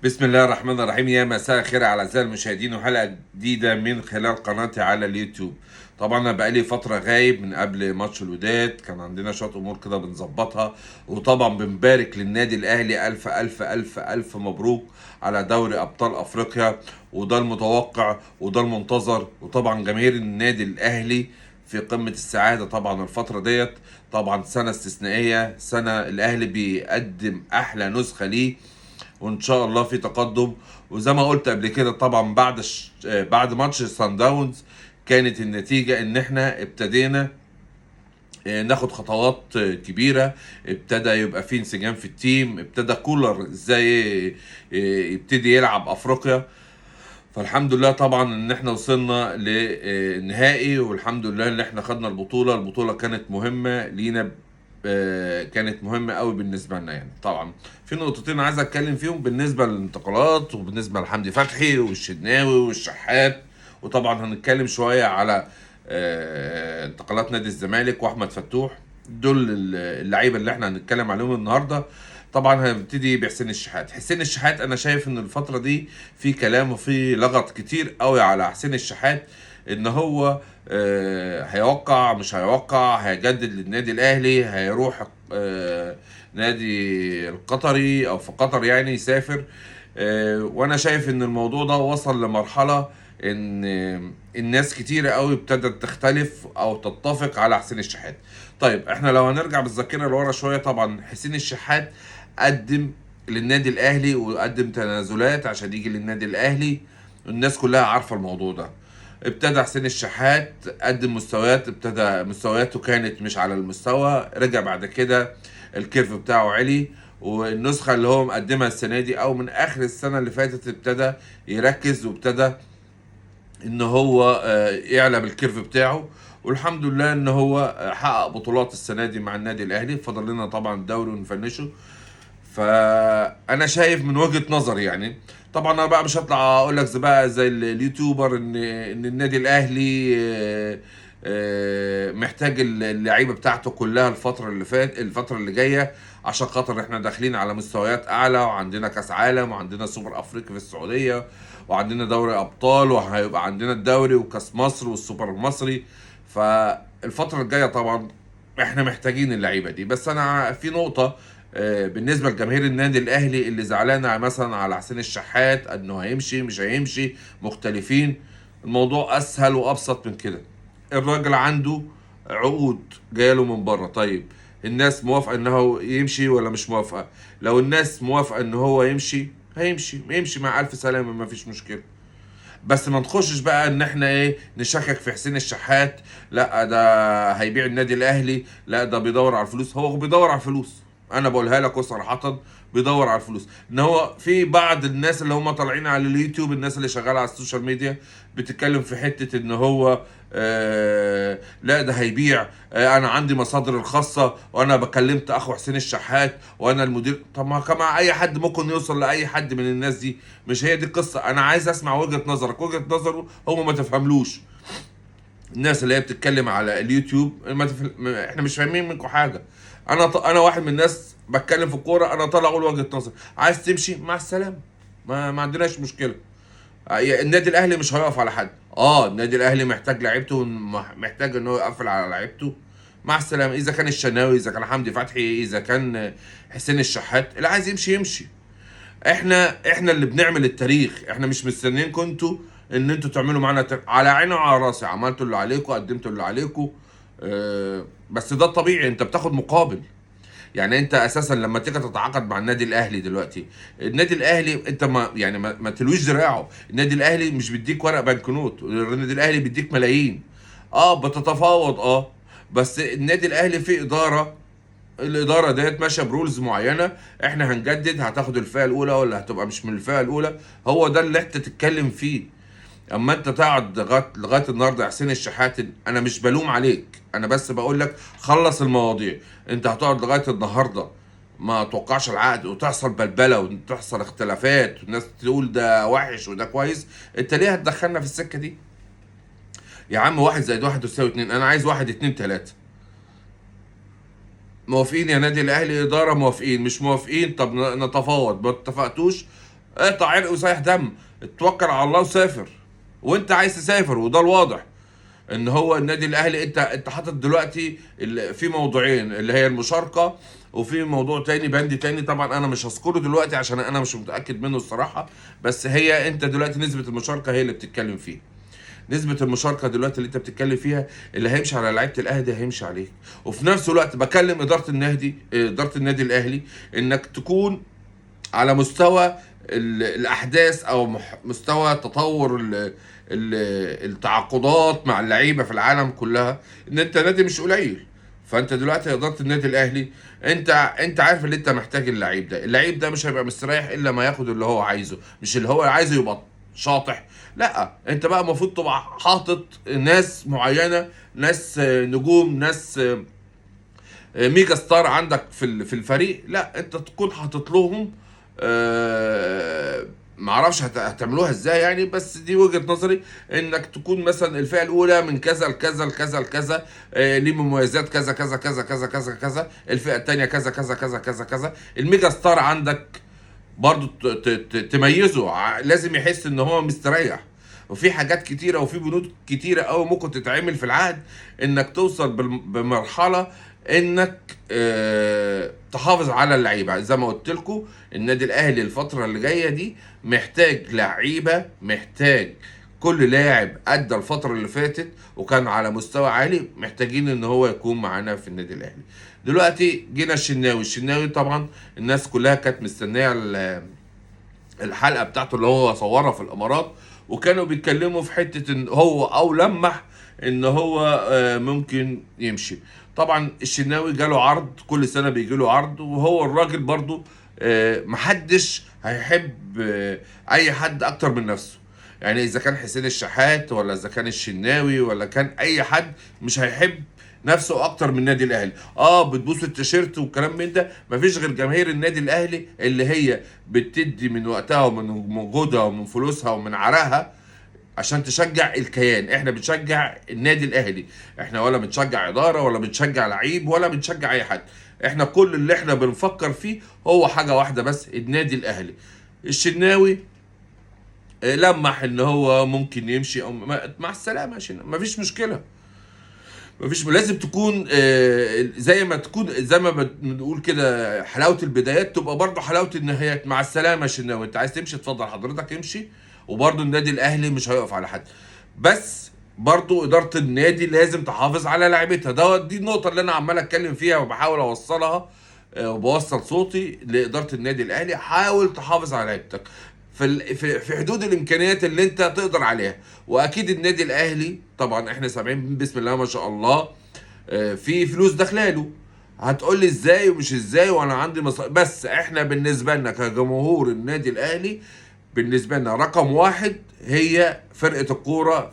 بسم الله الرحمن الرحيم. يا مساء الخير على اعزائي المشاهدين وحلقه جديده من خلال قناتي على اليوتيوب. طبعا انا بقالي فتره غايب من قبل ماتش الوداد، كان عندنا شويه امور كده بنظبطها، وطبعا بنبارك للنادي الاهلي الف الف الف الف مبروك على دوري ابطال افريقيا. وده المتوقع وده المنتظر، وطبعا جماهير النادي الاهلي في قمه السعاده طبعا الفتره ديت. طبعا سنه استثنائيه، سنه الاهلي بيقدم احلى نسخه ليه، وان شاء الله في تقدم. وزي ما قلت قبل كده طبعا بعد ماتش سان داونز كانت النتيجة ان احنا ابتدينا ناخد خطوات كبيرة. ابتدى يبقى في انسجام في التيم، ابتدى كولر ازاي يبتدي يلعب افريقيا. فالحمد لله طبعا ان احنا وصلنا للنهائي، والحمد لله ان احنا خدنا البطولة كانت مهمة لينا. كانت مهمة قوي بالنسبة لنا. يعني طبعا في نقطتين عايز اتكلم فيهم بالنسبة للانتقالات، وبالنسبة لحمدي فتحي والشناوي والشحات. وطبعا هنتكلم شوية على انتقالات نادي الزمالك واحمد فتوح. دول اللعيبة اللي احنا هنتكلم عليهم النهاردة. طبعا هنبتدي بحسين الشحات. حسين الشحات انا شايف ان الفترة دي في كلام وفي لغط كتير قوي على حسين الشحات، ان هو هيوقع مش هيوقع، هيجدد للنادي الاهلي، هيروح نادي القطري او في قطر يعني يسافر. وانا شايف ان الموضوع ده وصل لمرحلة ان الناس كتيرة قوي ابتدت تختلف او تتفق على حسين الشحات. طيب احنا لو هنرجع بالذاكرة لورا شوية، طبعا حسين الشحات قدم للنادي الاهلي وقدم تنازلات عشان يجي للنادي الاهلي. الناس كلها عارفة الموضوع ده. ابتدى حسين الشحات قدم مستويات، ابتدى مستوياته كانت مش على المستوى، رجع بعد كده الكيرف بتاعه عالي. والنسخة اللي هو مقدمها السنة دي او من اخر السنة اللي فاتت ابتدى يركز، وابتدى ان هو يعلى بالكيرف بتاعه. والحمد لله ان هو حقق بطولات السنة دي مع النادي الاهلي. فضل لنا طبعا الدوري ونفنشه. فانا شايف من وجهة نظري يعني، طبعا انا بقى مش هطلع اقول لك زي اليوتيوبر ان النادي الاهلي محتاج اللعيبه بتاعته كلها الفتره اللي جايه، عشان خاطر احنا داخلين على مستويات اعلى، وعندنا كاس عالم، وعندنا سوبر افريقيا في السعوديه، وعندنا دوري ابطال، وهيبقى عندنا الدوري وكاس مصر والسوبر المصري. فالفتره الجايه طبعا احنا محتاجين اللعيبه دي. بس انا في نقطه بالنسبه لجماهير النادي الاهلي اللي زعلانه مثلا على حسين الشحات انه هيمشي مش هيمشي، مختلفين. الموضوع اسهل وابسط من كده. الراجل عنده عقود جايه له من بره. طيب الناس موافقه انه يمشي ولا مش موافقه؟ لو الناس موافقه ان هو يمشي يمشي مع الف سلامه، ما فيش مشكله. بس ما نخشش بقى ان احنا نشكك في حسين الشحات. لا ده هيبيع النادي الاهلي، لا ده بيدور على الفلوس. هو بيدور على الفلوس، انا بقولها لك صراحه، بيدور على الفلوس. ان هو في بعض الناس اللي هم طالعين على اليوتيوب، الناس اللي شغاله على السوشيال ميديا، بتتكلم في حته ان هو لا ده هيبيع. انا عندي مصادر الخاصه، وانا بكلمت اخو حسين الشحات، وانا المدير. طب ما كما اي حد ممكن يوصل لاي حد من الناس دي. مش هي دي القصه. انا عايز اسمع وجهه نظرك. وجهه نظره هو ما تفهملوش. الناس اللي هي بتتكلم على اليوتيوب احنا مش فاهمين منكم حاجه. انا واحد من الناس بتكلم في الكوره، انا طالع اقول وجهه نظر. عايز تمشي مع السلامه، ما عندناش مشكله. النادي الاهلي مش هيقف على حد. النادي الاهلي محتاج لعيبته، محتاج ان هو يقفل على لعيبته. مع السلامه. اذا كان الشناوي، اذا كان حمدي فتحي، اذا كان حسين الشحات، اللي عايز يمشي يمشي. احنا اللي بنعمل التاريخ. احنا مش مستنيينكم انتوا ان انتوا تعملوا معانا على عيني وعلى راسي. عملتوا اللي عليكم، قدمتوا اللي عليكم. بس ده الطبيعي، انت بتاخد مقابل. يعني انت اساسا لما تيجي تتعاقد مع النادي الاهلي دلوقتي، النادي الاهلي انت ما تلويش دراعه. النادي الاهلي مش بيديك ورق بنكنوت، النادي الاهلي بيديك ملايين. بتتفاوض بس النادي الاهلي فيه اداره. الاداره ديت ماشيه برولز معينه. احنا هنجدد، هتاخد الفئه الاولى ولا هتبقى مش من الفئه الاولى. هو ده اللي انت تتكلم فيه. اما انت تقعد لغايه النهارده يا حسين الشحات، انا مش بلوم عليك، انا بس بقول لك خلص المواضيع. انت هتقعد لغايه النهارده ما توقعش العقد، وتحصل بلبله، وتحصل اختلافات، والناس تقول ده وحش وده كويس. انت ليه هتدخلنا في السكه دي؟ يا عم 1+1=2. انا عايز 1 2 3. موافقين يا نادي الاهلي اداره؟ موافقين. مش موافقين؟ طب نتفاوض. ما اتفقتوش، اقطع عرق وسايح دم، اتوكل على الله وسافر. وانت عايز تسافر، وده الواضح ان هو النادي الاهلي انت حاطط دلوقتي في موضوعين، اللي هي المشاركه، وفي موضوع تاني بند تاني طبعا انا مش هذكره دلوقتي عشان انا مش متاكد منه الصراحه. بس هي انت دلوقتي نسبه المشاركه هي اللي بتتكلم فيه. نسبة المشاركة دلوقتي اللي انت بتتكلم فيها، اللي هيمشي على لعيبة الاهلي هيمشي عليك. وفي نفس الوقت بكلم ادارة النادي الاهلي، انك تكون على مستوى الاحداث، او مستوى تطور التعاقدات مع اللعيبه في العالم كلها، ان انت نادي مش قليل. فانت دلوقتي اداره النادي الاهلي، انت عارف ان انت محتاج اللعيب ده. اللعيب ده مش هيبقى مستريح الا ما ياخد اللي هو عايزه، مش اللي هو عايزه يبقى شاطح. لا، انت بقى المفروض تبقى حاطط ناس معينه، ناس نجوم، ناس ميجا ستار عندك في الفريق. لا، انت تكون حاطط لهم معرفش هتعملوها ازاي يعني، بس دي وجهة نظري. انك تكون مثلا الفئة الاولى من كذا لكذا لكذا لكذا، ليه مميزات كذا كذا كذا كذا كذا كذا، الفئة التانية كذا كذا كذا كذا كذا. الميجا ستار عندك برضو تميزه، لازم يحس ان هو مستريح. وفي حاجات كتيرة وفي بنود كتيرة قوي ممكن تتعمل في العقد، انك توصل بمرحلة انك تحافظ على اللعيبه. زي ما قلت لكم، النادي الاهلي الفتره اللي جايه دي محتاج لعيبه، محتاج كل لاعب ادى الفتره اللي فاتت وكان على مستوى عالي، محتاجين ان هو يكون معانا في النادي الاهلي. دلوقتي جينا الشناوي طبعا الناس كلها كانت مستنيه الحلقه بتاعته اللي هو صورها في الامارات، وكانوا بيتكلموا في حته ان هو او لمح ان هو ممكن يمشي. طبعا الشناوي جاله عرض، كل سنه بيجي له عرض، وهو الراجل برضو محدش هيحب اي حد اكتر من نفسه. يعني اذا كان حسين الشحات ولا اذا كان الشناوي ولا كان اي حد، مش هيحب نفسه اكتر من النادي الاهلي. بتبوس التيشيرت والكلام من ده، مفيش غير جماهير النادي الاهلي اللي هي بتدي من وقتها ومن مجهودها ومن فلوسها ومن عرقها عشان تشجع الكيان. احنا بنشجع النادي الاهلي، احنا ولا بنشجع اداره ولا بنشجع لعيب ولا بنشجع اي حد. احنا كل اللي احنا بنفكر فيه هو حاجه واحده بس، النادي الاهلي. الشناوي لمح ان هو ممكن يمشي، او مع السلامه، مفيش مشكله. لازم تكون زي ما بنقول كده، حلاوه البدايات تبقى برضه حلاوه النهايات. مع السلامه يا شناوي، انت عايز تمشي اتفضل حضرتك امشي. وبرضه النادي الاهلي مش هيقف على حد، بس برضه اداره النادي لازم تحافظ على لعيبتها. دي النقطه اللي انا عمال اتكلم فيها وبحاول اوصلها، وبوصل صوتي لاداره النادي الاهلي. حاول تحافظ على لعيبتك في حدود الامكانيات اللي انت تقدر عليها. واكيد النادي الاهلي طبعا احنا سامعين بسم الله ما شاء الله في فلوس داخلاله. هتقول لي ازاي ومش ازاي وانا عندي بس احنا بالنسبه لنا كجمهور النادي الاهلي، بالنسبه لنا رقم واحد هي فرقه الكوره،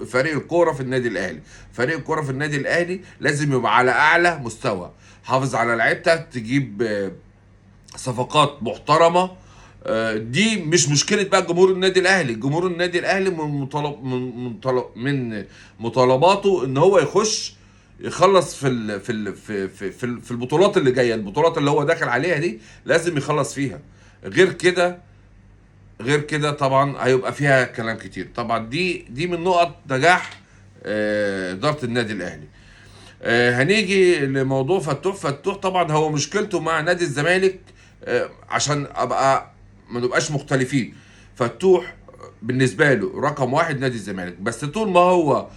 فريق الكوره في النادي الاهلي. فريق الكوره في النادي الاهلي لازم يبقى على اعلى مستوى. حافظ على لعيبتك، تجيب صفقات محترمه. دي مش مشكله بقى جمهور النادي الاهلي. جمهور النادي الاهلي من مطالباته ان هو يخلص في البطولات اللي جايه. البطولات اللي هو داخل عليها دي لازم يخلص فيها. غير كده طبعا هيبقى فيها كلام كتير. طبعا دي من نقط نجاح اداره النادي الاهلي. هنيجي لموضوع فتوح طبعا هو مشكلته مع نادي الزمالك. عشان ما نبقاش مختلفين، فتوح بالنسبه له رقم واحد نادي الزمالك. بس طول ما هو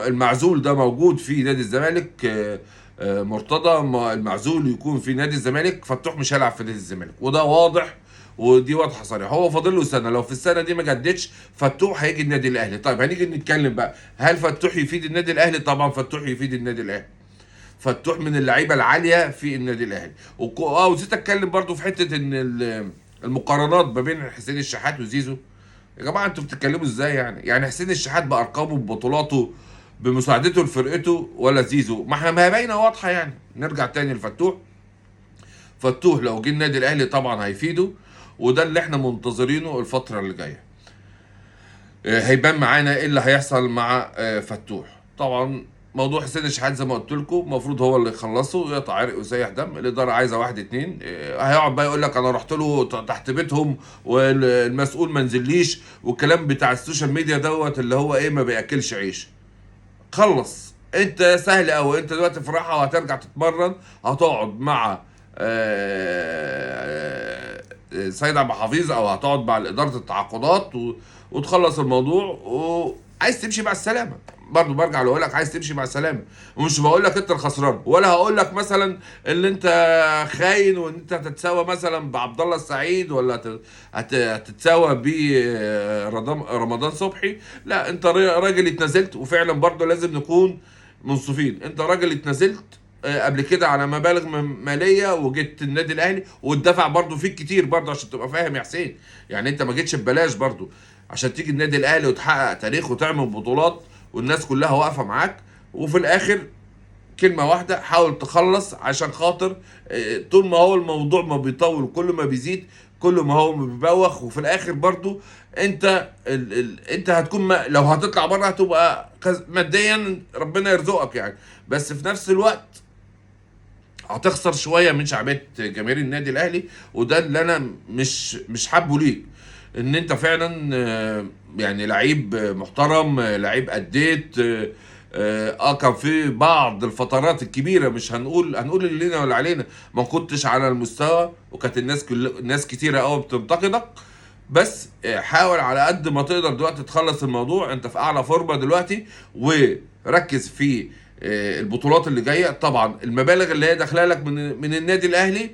المعزول ده موجود في نادي الزمالك، مرتضى المعزول يكون في نادي الزمالك، فتوح مش هيلعب في نادي الزمالك، وده واضح ودي واضحه صريحه. هو فاضل له سنه، لو في السنه دي ما جددش فتوح هيجي النادي الاهلي. طيب هنيجي نتكلم بقى، هل فتوح يفيد النادي الاهلي؟ طبعا فتوح يفيد النادي الاهلي. فتوح من اللعيبه العاليه في النادي الاهلي. ونسيت اتكلم برضو في حته ان المقارنات ما بين حسين الشحات وزيزو. يا جماعه انتوا بتتكلموا ازاي يعني حسين الشحات بارقامه ببطولاته بمساعدته لفرقته، ولا زيزو؟ ما هي باينه واضحه يعني. نرجع تاني لفتوح. فتوح لو جه النادي الاهلي طبعا هيفيده، وده اللي احنا منتظرينه الفتره اللي جايه. هيبان معانا ايه اللي هيحصل مع فتوح. طبعا موضوع حسين الشحات زي ما قلت لكم المفروض هو اللي يخلصه، يقطع عرق ويسيح دم. الاداره عايزه واحد اتنين، هيقعد بقى يقول لك انا رحت له تحت بيتهم والمسؤول ما نزليش، والكلام بتاع السوشيال ميديا دوت اللي هو ايه ما بياكلش عيش. خلص انت سهل قوي، انت دلوقتي في راحه وهترجع تتمرن، هتقعد مع سيد عبد الحفيظ او هتقعد مع اداره التعاقدات وتخلص الموضوع، وعايز تمشي مع السلامه. برضو برجع اقول لك عايز تمشي مع السلامه، ومش بقول لك انت الخسران، ولا هقول لك مثلا ان انت خاين وان انت هتتساوى مثلا بعبد الله السعيد، ولا هتتساوى رمضان صبحي. لا، انت راجل اتنازلت، وفعلا برضو لازم نكون منصفين. انت راجل اتنازلت قبل كده على مبالغ ماليه، وجيت النادي الاهلي واتدفع برضو فيك كتير برضو، عشان تبقى فاهم يا حسين. يعني انت ما جيتش ببلاش برضو عشان تيجي النادي الاهلي وتحقق تاريخ وتعمل بطولات والناس كلها واقفه معاك. وفي الاخر كلمه واحده، حاول تخلص عشان خاطر طول ما هو الموضوع ما بيطول كل ما بيزيد، كل ما هو بيبوخ. وفي الاخر برضو انت هتكون لو هتطلع بره هتبقى ماديا ربنا يرزقك يعني، بس في نفس الوقت هتخسر شويه من شعبيه جماهير النادي الاهلي. وده اللي انا مش حابه ليك، ان انت فعلا يعني لعيب محترم، لعيب اديت. كان في بعض الفترات الكبيره، مش هنقول اللي لنا ولا علينا، ما كنتش على المستوى، وكانت ناس كتيره قوي بتنتقدك. بس حاول على قد ما تقدر دلوقتي تخلص الموضوع، انت في اعلى فورمه دلوقتي، وركز في البطولات اللي جايه. طبعا المبالغ اللي هي داخله لك من النادي الاهلي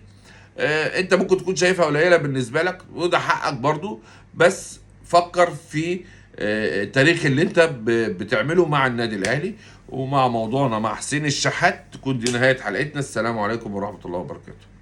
انت ممكن تكون شايفها قليله بالنسبه لك، وده حقك برضو، بس فكر في التاريخ اللي انت بتعمله مع النادي الاهلي. ومع موضوعنا مع حسين الشحات تكون دي نهايه حلقتنا. السلام عليكم ورحمه الله وبركاته.